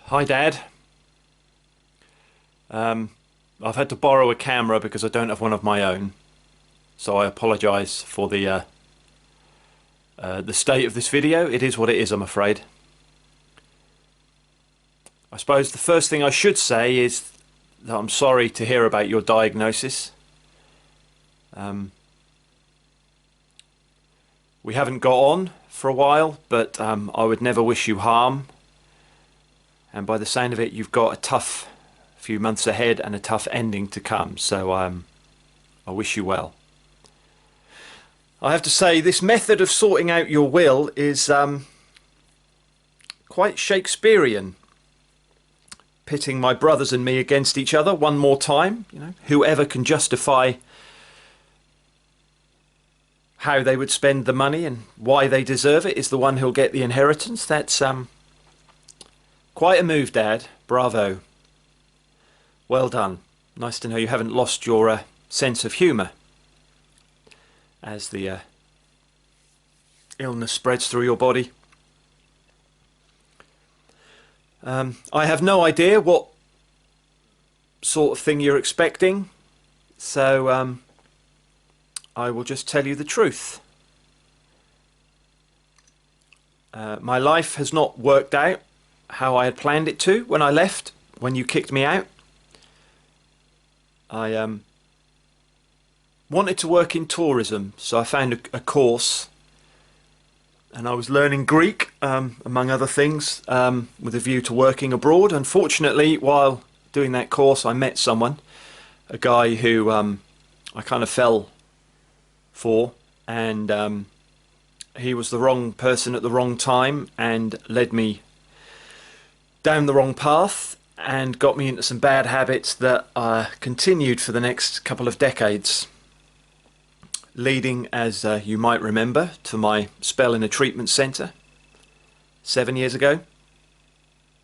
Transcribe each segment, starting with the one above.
Hi Dad. I've had to borrow a camera because I don't have one of my own, so I apologise for the state of this video. It is what it is, I'm afraid. I suppose the first thing I should say is that I'm sorry to hear about your diagnosis. We haven't got on for a while, but I would never wish you harm. And by the sound of it, you've got a tough few months ahead and a tough ending to come. So I wish you well. I have to say, this method of sorting out your will is quite Shakespearean. Pitting my brothers and me against each other one more time. You know, whoever can justify how they would spend the money and why they deserve it is the one who'll get the inheritance. That's quite a move, Dad. Bravo. Well done. Nice to know you haven't lost your sense of humour as the illness spreads through your body. I have no idea what sort of thing you're expecting, so I will just tell you the truth. My life has not worked out how I had planned it to when I left, when you kicked me out. I wanted to work in tourism, so I found a course, and I was learning Greek, among other things, with a view to working abroad. Unfortunately, while doing that course, I met someone, a guy who I kind of fell for, and he was the wrong person at the wrong time and led me down the wrong path and got me into some bad habits that continued for the next couple of decades, leading, as you might remember, to my spell in a treatment centre 7 years ago,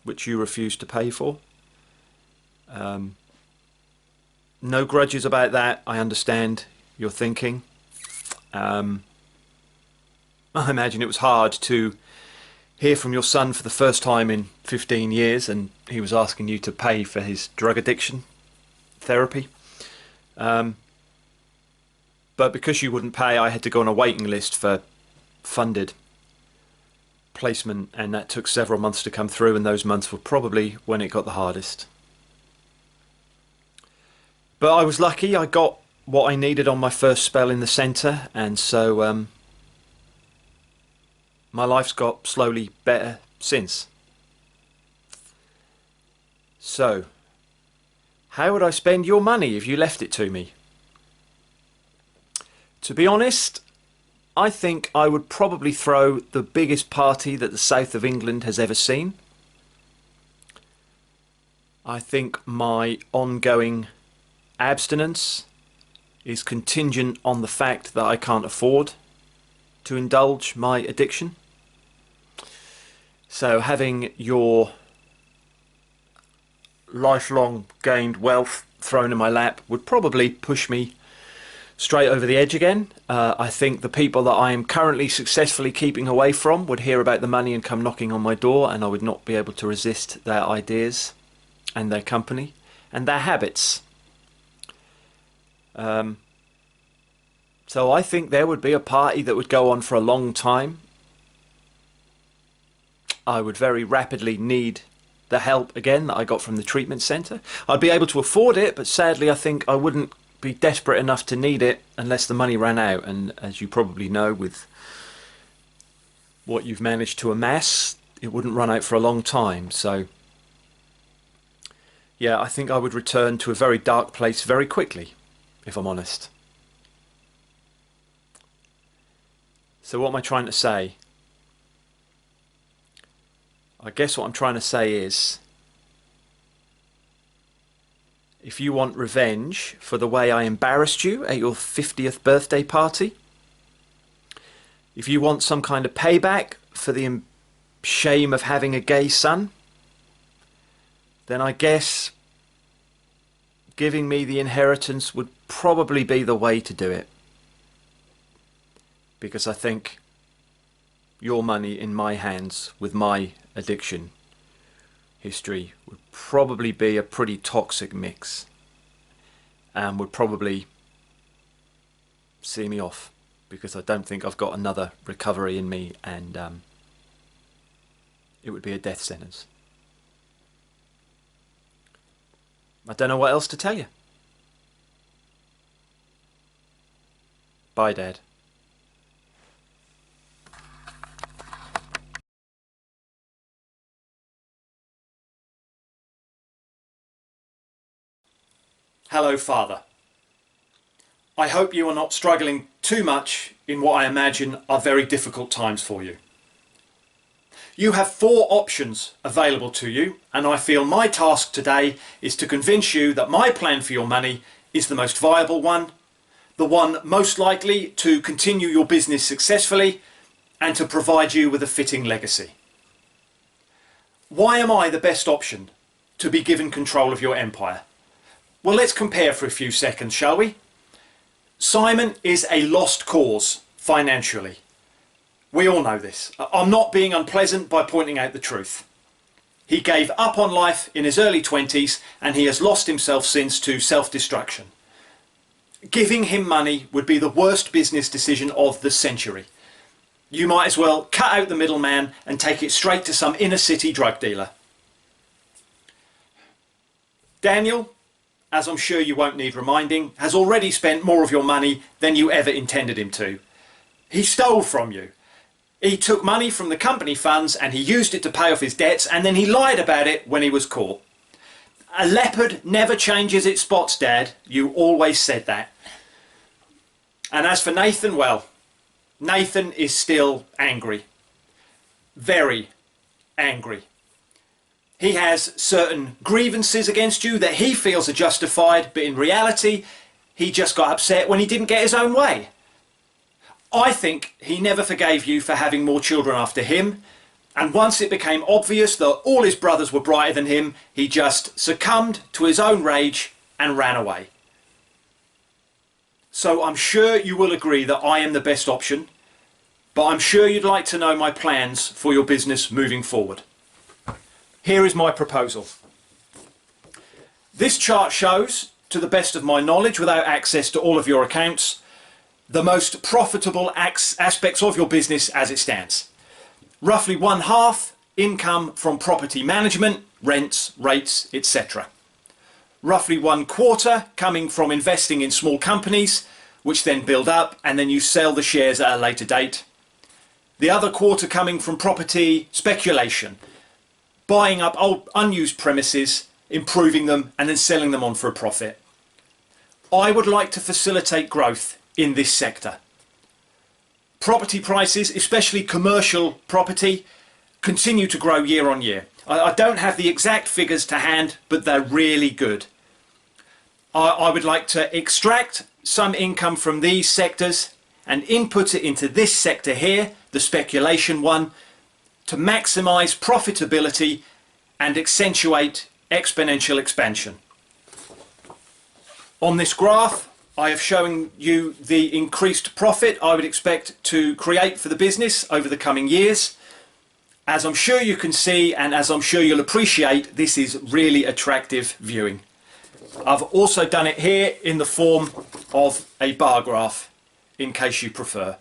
which you refused to pay for. No grudges about that. I understand your thinking. I imagine it was hard to hear from your son for the first time in 15 years and he was asking you to pay for his drug addiction therapy. But because you wouldn't pay, I had to go on a waiting list for funded placement, and that took several months to come through, and those months were probably when it got the hardest. But I was lucky. I got what I needed on my first spell in the centre, and so my life's got slowly better since. So, how would I spend your money if you left it to me? To be honest, I think I would probably throw the biggest party that the south of England has ever seen. I think my ongoing abstinence is contingent on the fact that I can't afford to indulge my addiction. So having your lifelong gained wealth thrown in my lap would probably push me straight over the edge again. I think the people that I am currently successfully keeping away from would hear about the money and come knocking on my door, and I would not be able to resist their ideas and their company and their habits. So I think there would be a party that would go on for a long time. I would very rapidly need the help again that I got from the treatment centre. I'd be able to afford it, but sadly I think I wouldn't be desperate enough to need it unless the money ran out, and as you probably know, with what you've managed to amass, it wouldn't run out for a long time. So yeah, I think I would return to a very dark place very quickly, if I'm honest. So what am I trying to say? I guess what I'm trying to say is, if you want revenge for the way I embarrassed you at your 50th birthday party, if you want some kind of payback for the shame of having a gay son, then I guess giving me the inheritance would probably be the way to do it. Because I think your money in my hands with my addiction history would probably be a pretty toxic mix and would probably see me off, because I don't think I've got another recovery in me, and it would be a death sentence. I don't know what else to tell you. Bye, Dad. Hello, Father. I hope you are not struggling too much in what I imagine are very difficult times for you. You have 4 options available to you, and I feel my task today is to convince you that my plan for your money is the most viable one, the one most likely to continue your business successfully and to provide you with a fitting legacy. Why am I the best option to be given control of your empire? Well, let's compare for a few seconds, shall we? Simon is a lost cause financially. We all know this. I'm not being unpleasant by pointing out the truth. He gave up on life in his early 20s and he has lost himself since to self-destruction. Giving him money would be the worst business decision of the century. You might as well cut out the middleman and take it straight to some inner city drug dealer. Daniel, as I'm sure you won't need reminding, has already spent more of your money than you ever intended him to. He stole from you. He took money from the company funds and he used it to pay off his debts, and then he lied about it when he was caught. A leopard never changes its spots, Dad. You always said that. And as for Nathan, well, Nathan is still angry. Very angry. He has certain grievances against you that he feels are justified, but in reality, he just got upset when he didn't get his own way. I think he never forgave you for having more children after him, and once it became obvious that all his brothers were brighter than him, he just succumbed to his own rage and ran away. So I'm sure you will agree that I am the best option, but I'm sure you'd like to know my plans for your business moving forward. Here is my proposal. This chart shows, to the best of my knowledge, without access to all of your accounts, the most profitable aspects of your business as it stands. Roughly 1/2 income from property management, rents, rates, etc. Roughly 1/4 coming from investing in small companies, which then build up and then you sell the shares at a later date. The other 1/4 coming from property speculation, buying up old unused premises, improving them and then selling them on for a profit. I would like to facilitate growth in this sector. Property prices, especially commercial property, continue to grow year on year. I don't have the exact figures to hand, but they're really good. I would like to extract some income from these sectors and input it into this sector here, the speculation one, to maximize profitability and accentuate exponential expansion. On this graph, I have shown you the increased profit I would expect to create for the business over the coming years. As I'm sure you can see, and as I'm sure you'll appreciate, this is really attractive viewing. I've also done it here in the form of a bar graph, in case you prefer.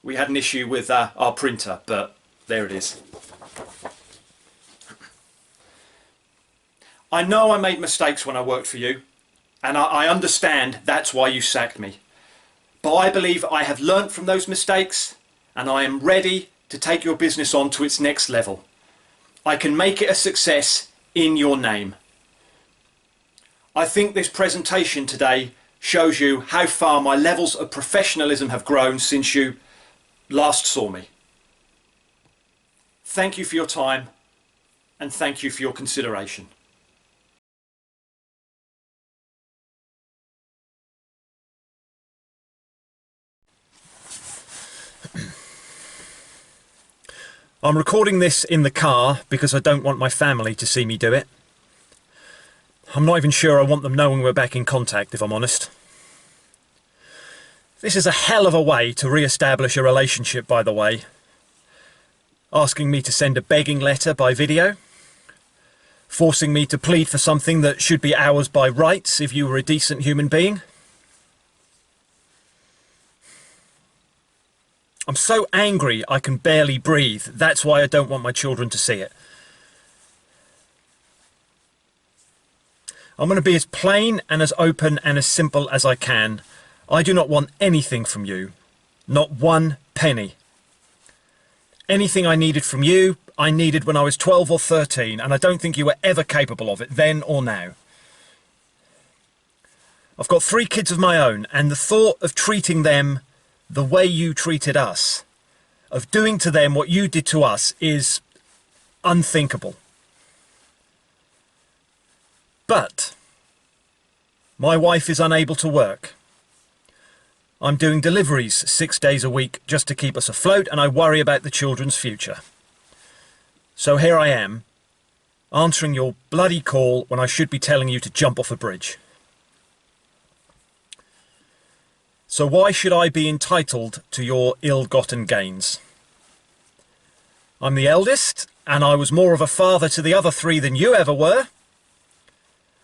We had an issue with our printer, but there it is. I know I made mistakes when I worked for you, and I understand that's why you sacked me. But I believe I have learnt from those mistakes, and I am ready to take your business on to its next level. I can make it a success in your name. I think this presentation today shows you how far my levels of professionalism have grown since you last saw me. Thank you for your time, and thank you for your consideration. I'm recording this in the car because I don't want my family to see me do it. I'm not even sure I want them knowing we're back in contact, if I'm honest. This is a hell of a way to re-establish a relationship, by the way. Asking me to send a begging letter by video. forcing me to plead for something that should be ours by rights if you were a decent human being. I'm so angry I can barely breathe. That's why I don't want my children to see it. I'm going to be as plain and as open and as simple as I can. I do not want anything from you. Not one penny. Anything I needed from you, I needed when I was 12 or 13, and I don't think you were ever capable of it, then or now. I've got 3 kids of my own, and the thought of treating them the way you treated us, of doing to them what you did to us, is unthinkable. But my wife is unable to work. I'm doing deliveries 6 days a week just to keep us afloat, and I worry about the children's future. So here I am, answering your bloody call when I should be telling you to jump off a bridge. So why should I be entitled to your ill-gotten gains? I'm the eldest, and I was more of a father to the other 3 than you ever were.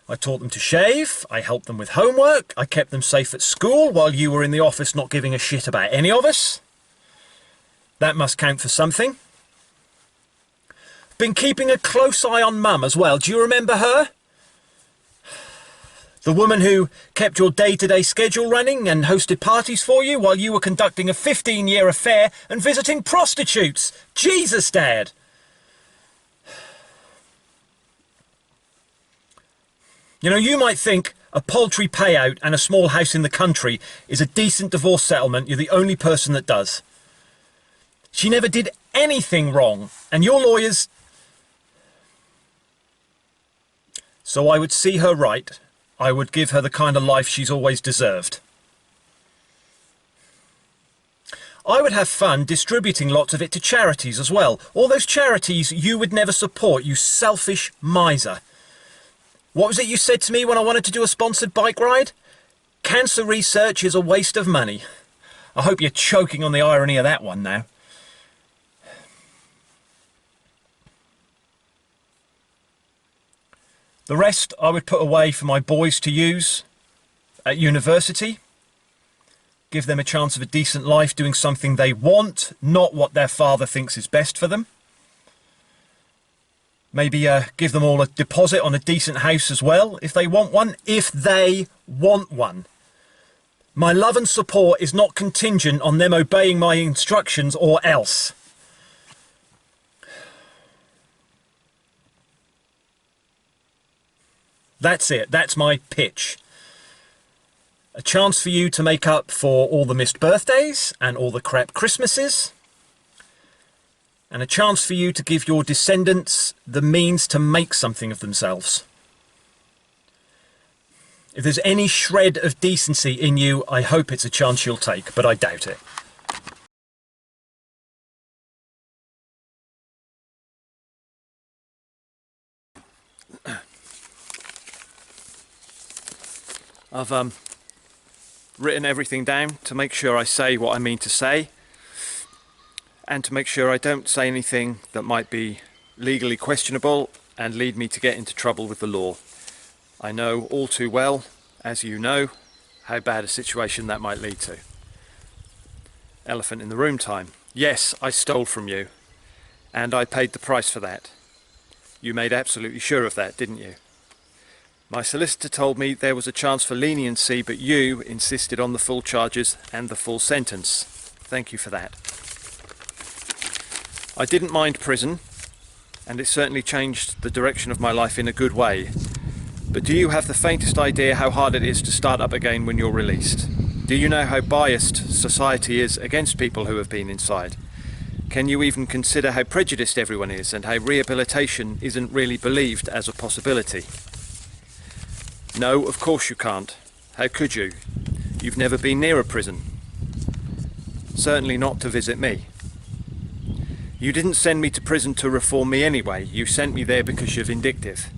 I taught them to shave, I helped them with homework, I kept them safe at school while you were in the office not giving a shit about any of us. That must count for something. Been keeping a close eye on Mum as well. Do you remember her? The woman who kept your day-to-day schedule running and hosted parties for you while you were conducting a 15-year affair and visiting prostitutes. Jesus, Dad! You know, you might think a paltry payout and a small house in the country is a decent divorce settlement. You're the only person that does. She never did anything wrong, and your lawyers... So I would see her right. I would give her the kind of life she's always deserved. I would have fun distributing lots of it to charities as well. All those charities you would never support, you selfish miser. What was it you said to me when I wanted to do a sponsored bike ride? Cancer research is a waste of money. I hope you're choking on the irony of that one now. The rest I would put away for my boys to use at university. Give them a chance of a decent life doing something they want, not what their father thinks is best for them. Maybe give them all a deposit on a decent house as well, if they want one. If they want one. My love and support is not contingent on them obeying my instructions or else. That's it. That's my pitch. A chance for you to make up for all the missed birthdays and all the crap Christmases. And a chance for you to give your descendants the means to make something of themselves. If there's any shred of decency in you, I hope it's a chance you'll take, but I doubt it. I've written everything down to make sure I say what I mean to say, and to make sure I don't say anything that might be legally questionable and lead me to get into trouble with the law. I know all too well, as you know, how bad a situation that might lead to. Elephant in the room time. Yes, I stole from you, and I paid the price for that. You made absolutely sure of that, didn't you? My solicitor told me there was a chance for leniency, but you insisted on the full charges and the full sentence. Thank you for that. I didn't mind prison, and it certainly changed the direction of my life in a good way. But do you have the faintest idea how hard it is to start up again when you're released? Do you know how biased society is against people who have been inside? Can you even consider how prejudiced everyone is and how rehabilitation isn't really believed as a possibility? No, of course you can't. How could you? You've never been near a prison. Certainly not to visit me. You didn't send me to prison to reform me anyway. You sent me there because you're vindictive.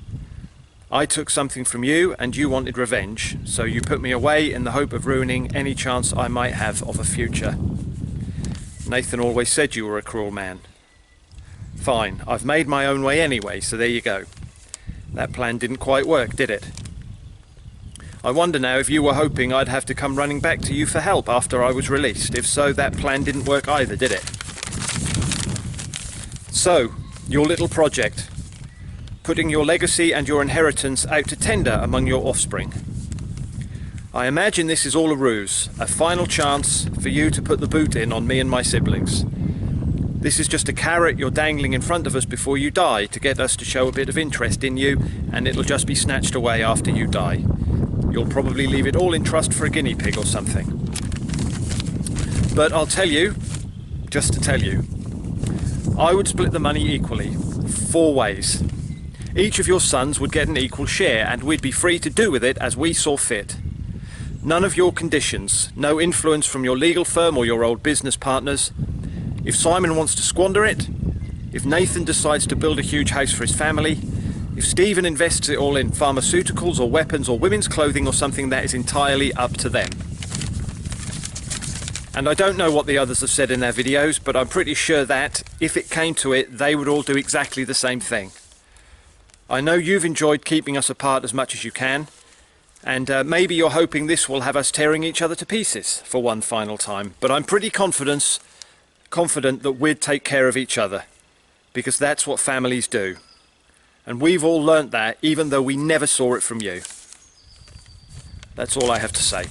I took something from you and you wanted revenge, so you put me away in the hope of ruining any chance I might have of a future. Nathan always said you were a cruel man. Fine, I've made my own way anyway, so there you go. That plan didn't quite work, did it? I wonder now if you were hoping I'd have to come running back to you for help after I was released. If so, that plan didn't work either, did it? So, your little project. Putting your legacy and your inheritance out to tender among your offspring. I imagine this is all a ruse, a final chance for you to put the boot in on me and my siblings. This is just a carrot you're dangling in front of us before you die to get us to show a bit of interest in you, and it'll just be snatched away after you die. You'll probably leave it all in trust for a guinea pig or something. But I'll tell you, just to tell you, I would split the money equally, 4 ways. Each of your sons would get an equal share, and we'd be free to do with it as we saw fit. None of your conditions, no influence from your legal firm or your old business partners. If Simon wants to squander it, if Nathan decides to build a huge house for his family, if Stephen invests it all in pharmaceuticals or weapons or women's clothing or something, that is entirely up to them. And I don't know what the others have said in their videos, but I'm pretty sure that, if it came to it, they would all do exactly the same thing. I know you've enjoyed keeping us apart as much as you can, and maybe you're hoping this will have us tearing each other to pieces for one final time, but I'm pretty confident that we'd take care of each other, because that's what families do. And we've all learnt that, even though we never saw it from you. That's all I have to say.